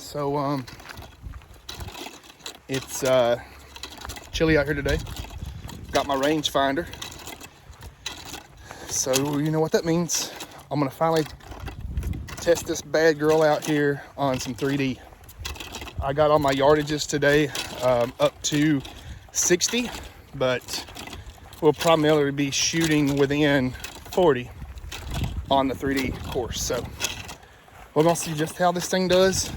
So it's chilly out here today. Got my rangefinder. So you know what that means. I'm gonna finally test this bad girl out here on some 3D. I got all my yardages today up to 60, but we'll primarily be shooting within 40 on the 3D course. So we're gonna see just how this thing does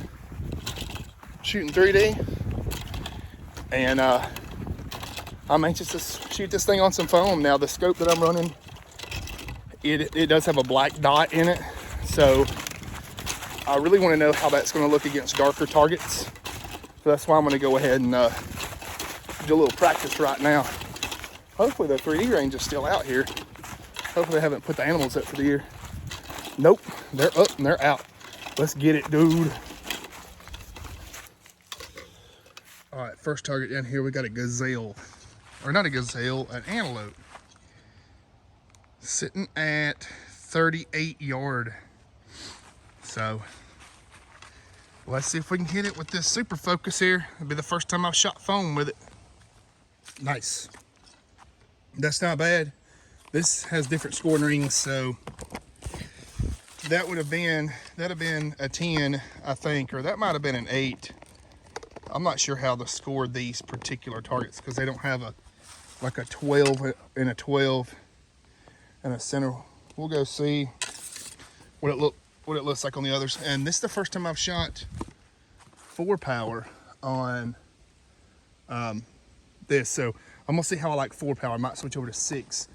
shooting 3D, and I'm anxious to shoot this thing on some foam. Now the scope that I'm running, it does have a black dot in it, so I really want to know how that's going to look against darker targets. So that's why I'm going to go ahead and do a little practice right now. Hopefully the 3D range is still out here. Hopefully they haven't put the animals up for the year. Nope, they're up and they're out. Let's get it, dude. All right, first target down here, we got a gazelle. Or not a gazelle, an antelope. Sitting at 38 yard. So, let's see if we can hit it with this Supra Focus here. It'll be the first time I've shot foam with it. Nice. That's not bad. This has different scoring rings, so that would have been a 10, I think, or that might have been an 8. I'm not sure how to score these particular targets because they don't have like a 12 and a 12 and a center. We'll go see what it looks like on the others. And this is the first time I've shot 4 power on this, so I'm gonna see how I like 4 power. I might switch over to 6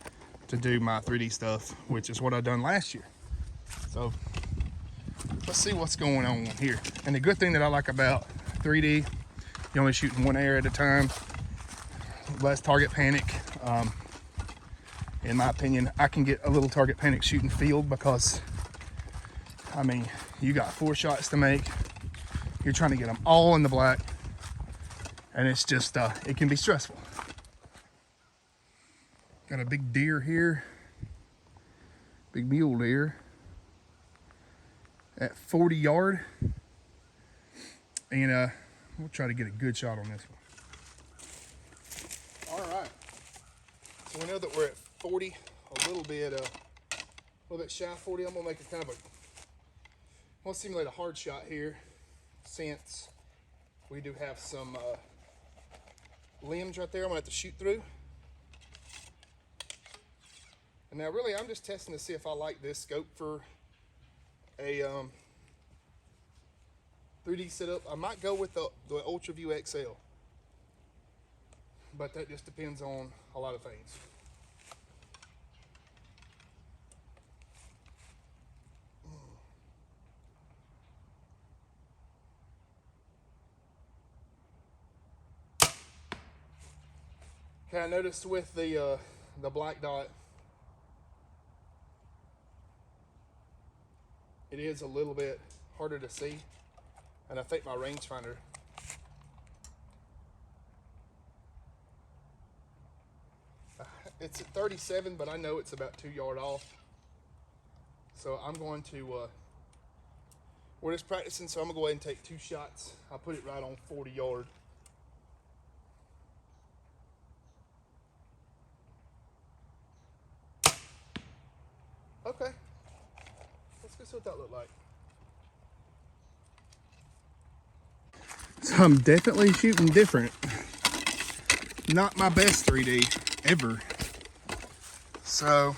to do my 3D stuff, which is what I done last year. So let's see what's going on here. And the good thing that I like about 3D, you're only shooting one area at a time, less target panic. In my opinion, I can get a little target panic shooting field because, I mean, you got 4 shots to make. You're trying to get them all in the black, and it's just, it can be stressful. Got a big deer here, big mule deer at 40 yard, and we'll try to get a good shot on this one. All right, so we know that we're at 40, a little bit shy of 40. I'm gonna make a kind of I want to simulate a hard shot here, since we do have some limbs right there I'm gonna have to shoot through. And now really I'm just testing to see if I like this scope for a 3D setup. I might go with the Ultra View XL, but that just depends on a lot of things. Okay, I noticed with the black dot, it is a little bit harder to see, and I think my rangefinder it's at 37, but I know it's about 2 yard off. So I'm going to we're just practicing, so I'm gonna go ahead and take 2 shots. I'll put it right on 40 yard. Okay, let's go see what that looked like. So I'm definitely shooting different. Not my best 3D ever. So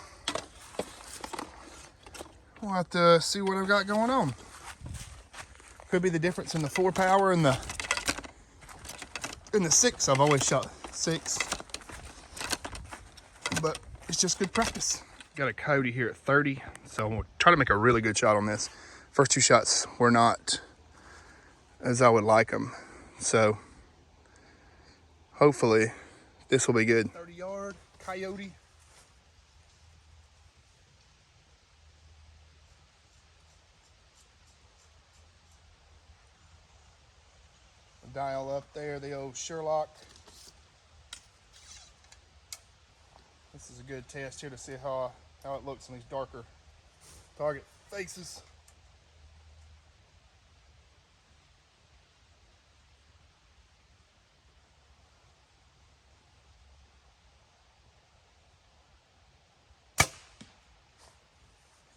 we'll have to see what I've got going on. Could be the difference in the 4 power and the 6. I've always shot 6, but it's just good practice. Got a Cody here at 30, so I'm gonna try to make a really good shot on this. First 2 shots were not as I would like them, so hopefully this will be good. 30 yard coyote. Dial up there, the old Sherlock. This is a good test here to see how it looks in these darker target faces.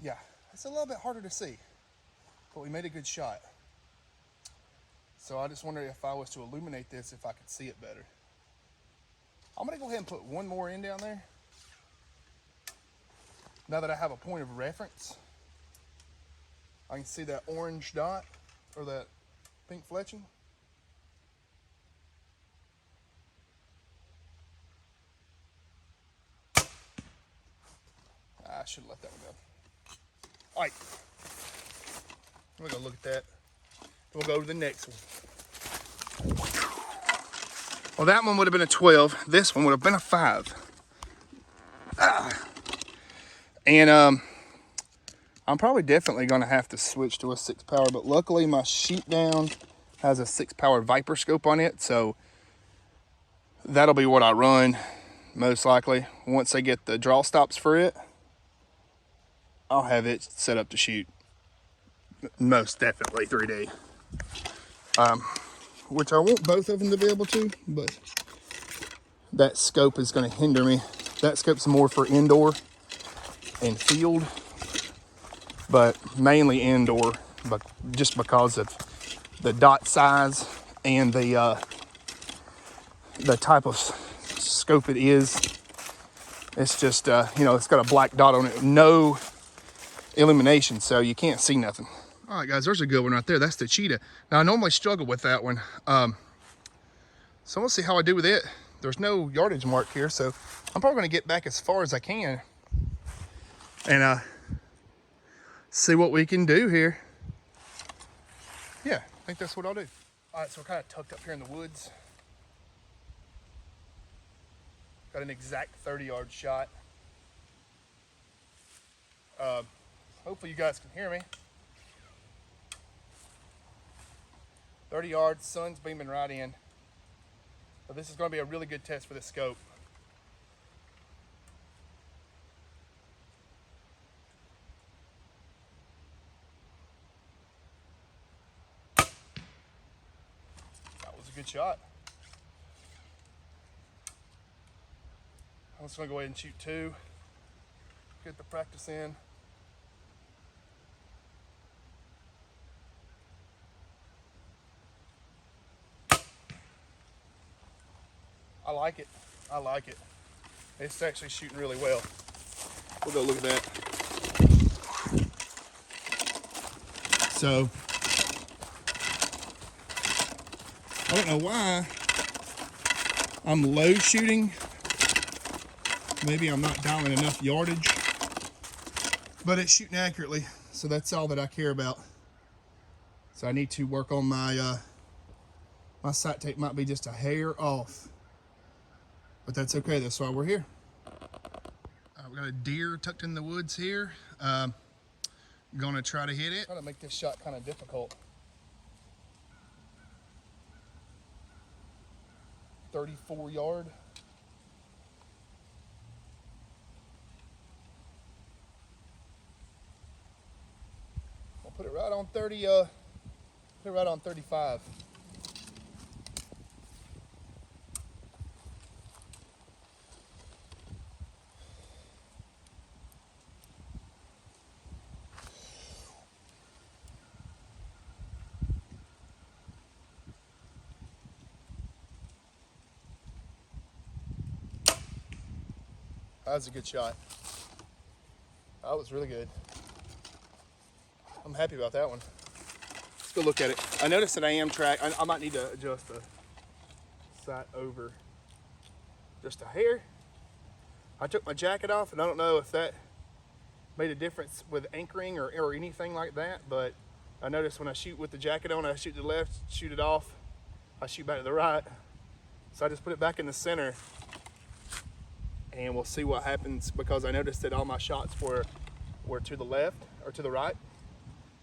Yeah, it's a little bit harder to see, but we made a good shot. So I just wondered if I was to illuminate this, if I could see it better. I'm gonna go ahead and put one more in down there. Now that I have a point of reference, I can see that orange dot or that pink fletching. I should have let that one go. All right, we're gonna look at that. We'll go to the next one. Well, that one would have been a 12. This one would have been a 5. And I'm probably definitely gonna have to switch to a 6 power, but luckily my shoot down has a 6 power Viper scope on it, so that'll be what I run most likely. Once I get the draw stops for it, I'll have it set up to shoot most definitely 3D. Which I want both of them to be able to, but that scope is going to hinder me. That scope's more for indoor and field, but mainly indoor, but just because of the dot size and the type of scope it is. It's just, you know, it's got a black dot on it, no illumination, so you can't see nothing. All right, guys, there's a good one right there. That's the cheetah. Now, I normally struggle with that one. So we'll see how I do with it. There's no yardage mark here, so I'm probably going to get back as far as I can and see what we can do here. Yeah, I think that's what I'll do. All right, so we're kind of tucked up here in the woods. Got an exact 30-yard shot. Hopefully you guys can hear me. 30 yards, sun's beaming right in. So this is going to be a really good test for this scope. That was a good shot. I'm just going to go ahead and shoot 2. Get the practice in. I like it. I like it. It's actually shooting really well. We'll go look at that. So, I don't know why I'm low shooting. Maybe I'm not dialing enough yardage, but it's shooting accurately. So that's all that I care about. So I need to work on my, my sight tape might be just a hair off. But that's okay, that's why we're here. We got a deer tucked in the woods here. Gonna try to hit it. Try to make this shot kind of difficult. 34 yard. I'll put it right on 30, put it right on 35. That was a good shot. That was really good. I'm happy about that one. Let's go look at it. I noticed that I am I might need to adjust the sight over just a hair. I took my jacket off, and I don't know if that made a difference with anchoring or anything like that, but I noticed when I shoot with the jacket on, I shoot to the left, shoot it off, I shoot back to the right. So I just put it back in the center, and we'll see what happens, because I noticed that all my shots were to the left or to the right.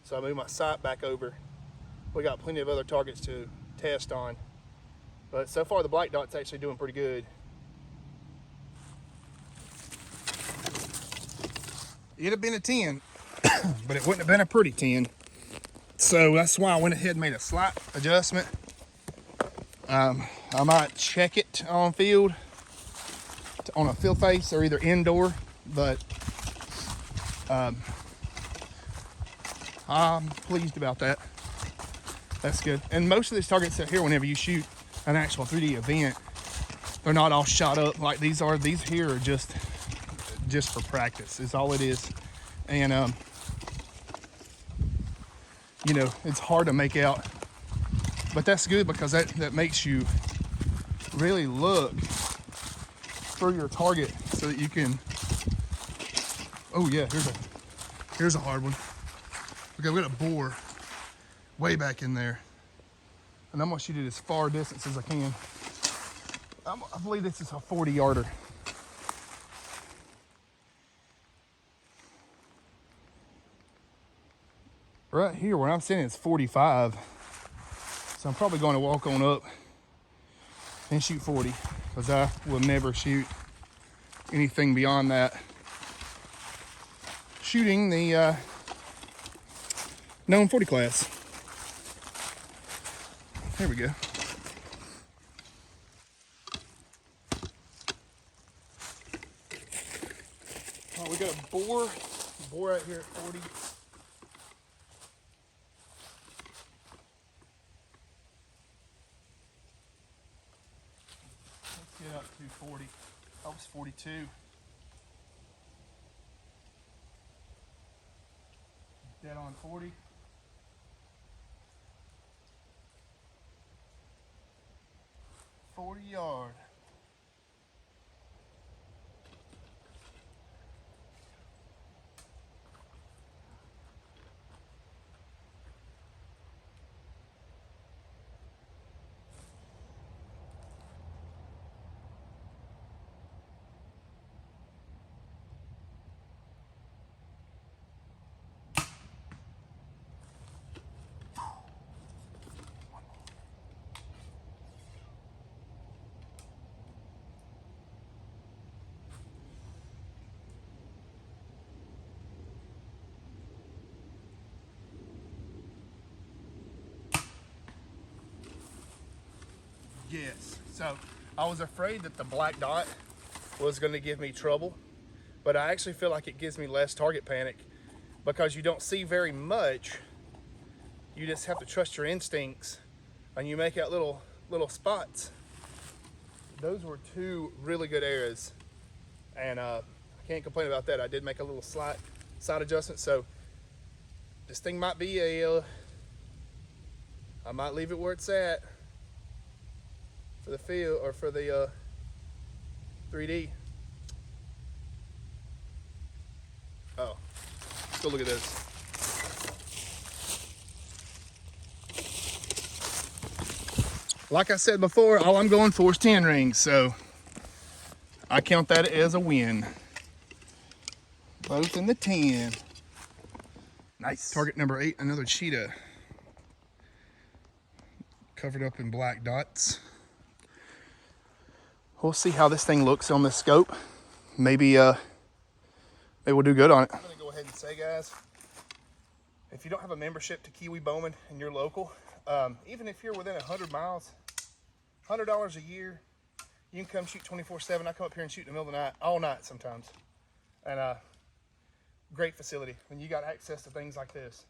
So I moved my sight back over. We got plenty of other targets to test on, but so far the black dot's actually doing pretty good. It'd have been a 10, but it wouldn't have been a pretty 10. So that's why I went ahead and made a slight adjustment. I might check it on field, on a field face, or either indoor, but I'm pleased about that. That's good. And most of these targets out here, whenever you shoot an actual 3D event, they're not all shot up like these are. These here are just for practice is all it is. And you know, it's hard to make out, but that's good because that makes you really look for your target so that you can, oh yeah, here's a hard one. Okay, we got a boar way back in there, and I'm gonna shoot it as far distance as I can. I believe this is a 40-yarder. Right here where I'm sitting, it's 45. So I'm probably going to walk on up and shoot 40 because I will never shoot anything beyond that. Shooting the known 40 class. There we go. Oh, we got a boar right here at 40. Get up to 40. That was 42. Dead on 40. Yard. Yes. So I was afraid that the black dot was going to give me trouble, but I actually feel like it gives me less target panic because you don't see very much. You just have to trust your instincts, and you make out little spots. Those were two really good arrows, and I can't complain about that. I did make a little slight side adjustment, so this thing might be I might leave it where it's at for the field or for the 3D. Oh, let's go look at this. Like I said before, all I'm going for is 10 rings, so I count that as a win. Both in the 10. Nice. Target number 8, another cheetah. Covered up in black dots. We'll see how this thing looks on the scope. Maybe we'll do good on it. I'm gonna go ahead and say, guys, if you don't have a membership to Kiwi Bowman and you're local, even if you're within 100 miles, $100 a year, you can come shoot 24/7. I come up here and shoot in the middle of the night, all night sometimes. And great facility when you got access to things like this.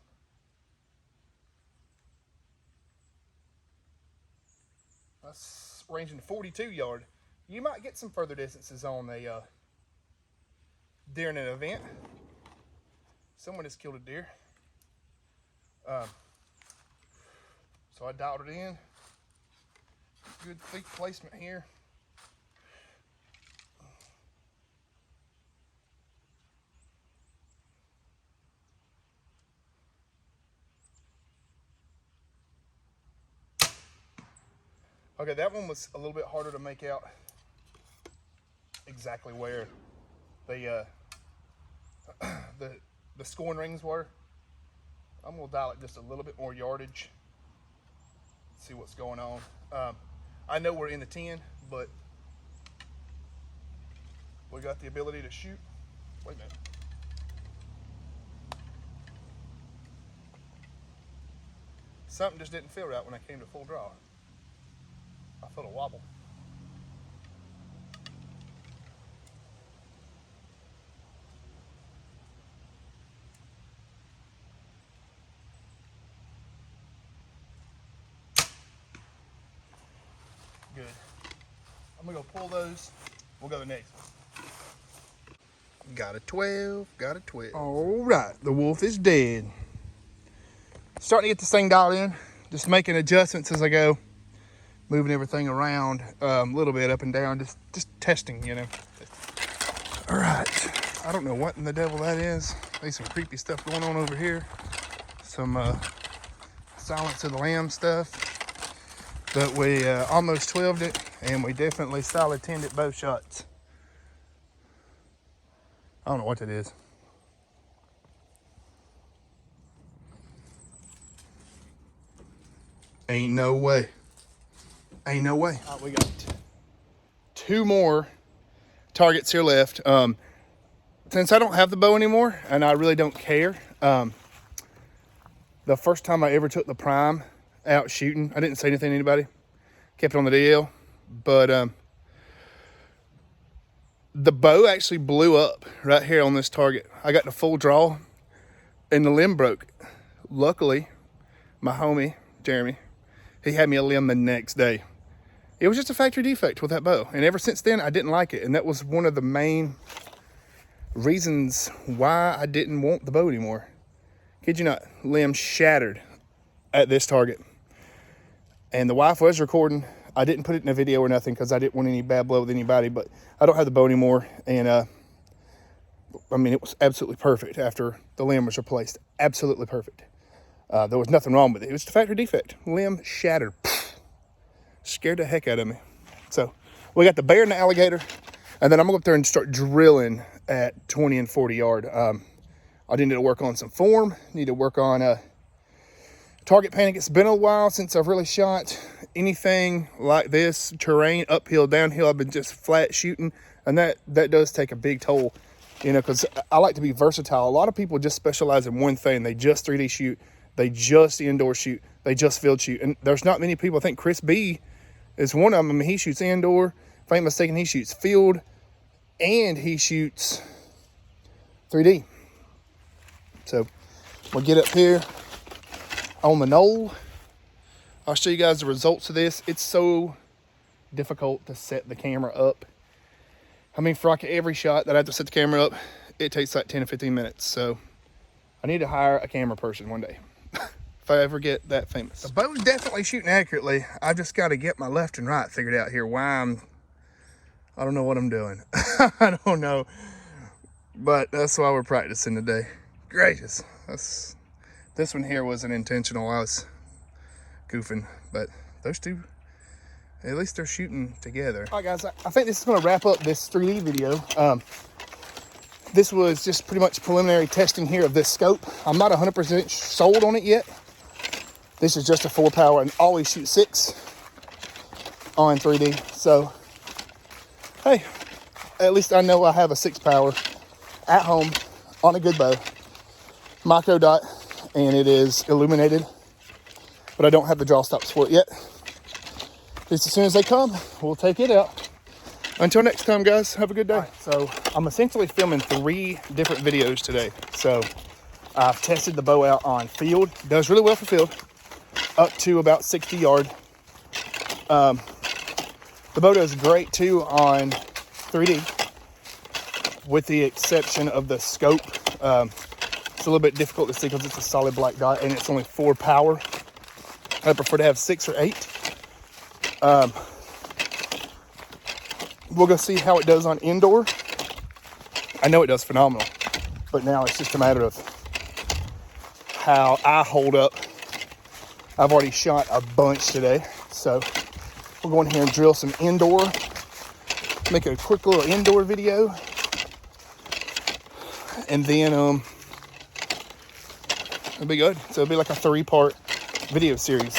That's ranging 42 yard. You might get some further distances on a during an event. Someone just killed a deer. So I dialed it in. Good feet placement here. Okay, that one was a little bit harder to make out exactly where the scoring rings were. I'm gonna dial it just a little bit more yardage. See what's going on. I know we're in the 10, but we got the ability to shoot. Wait a minute. Something just didn't feel right when I came to full draw. I felt a wobble. I'm gonna go pull those. We'll go the next one. Got a 12, got a 12. All right, the wolf is dead. Starting to get this thing dialed in. Just making adjustments as I go. Moving everything around a little bit up and down. Just testing, you know. All right, I don't know what in the devil that is. There's some creepy stuff going on over here. Some Silence of the Lamb stuff. But we almost 12'd it, and we definitely solid 10'd it both shots. I don't know what that is. Ain't no way. Ain't no way. All right, we got 2 more targets here left. Since I don't have the bow anymore, and I really don't care, the first time I ever took the prime out shooting, I didn't say anything to anybody. Kept it on the DL, but the bow actually blew up right here on this target. I got the full draw and the limb broke. Luckily, my homie, Jeremy, he had me a limb the next day. It was just a factory defect with that bow. And ever since then, I didn't like it. And that was one of the main reasons why I didn't want the bow anymore. Kid you not, limb shattered at this target. And the wife was recording. I didn't put it in a video or nothing because I didn't want any bad blood with anybody, but I don't have the bow anymore. And I mean, it was absolutely perfect after the limb was replaced. Absolutely perfect. There was nothing wrong with it. It was a factory defect. Limb shattered. Scared the heck out of me. So we got the bear and the alligator, and then I'm gonna go up there and start drilling at 20 and 40 yard. I need to work on some form. Need to work on target panic. It's been a while since I've really shot anything like this, terrain, uphill, downhill. I've been just flat shooting, and that does take a big toll, you know, because I like to be versatile. A lot of people just specialize in one thing. They just 3D shoot, they just indoor shoot, they just field shoot, and there's not many people. I think Chris B is one of them. I mean, he shoots indoor. If I ain't mistaken, he shoots field, and he shoots 3D. So we'll get up here on the knoll. I'll show you guys the results of this. It's so difficult to set the camera up. I mean, for like every shot that I have to set the camera up, it takes like 10 to 15 minutes. So I need to hire a camera person one day if I ever get that famous. The bow's definitely shooting accurately. I just got to get my left and right figured out here. I don't know what I'm doing. I don't know. But that's why we're practicing today. Gracious. This one here wasn't intentional. I was goofing, but those two, at least they're shooting together. All right, guys, I think this is going to wrap up this 3D video. This was just pretty much preliminary testing here of this scope. I'm not 100% sold on it yet. This is just a 4-power and always shoot 6 on 3D. So, hey, at least I know I have a 6-power at home on a good bow, micro dot, and it is illuminated, but I don't have the draw stops for it yet. Just as soon as they come, we'll take it out. Until next time, guys, have a good day. Right, so I'm essentially filming 3 different videos today. So I've tested the bow out on field. It does really well for field, up to about 60 yard. The bow does great too on 3D, with the exception of the scope. It's a little bit difficult to see because it's a solid black dot and it's only 4 power. I prefer to have 6 or 8. We'll go see how it does on indoor. I know it does phenomenal, but now it's just a matter of how I hold up. I've already shot a bunch today, so we'll go in here and drill some indoor, make a quick little indoor video, and then it'll be good. So it'll be like a 3-part video series.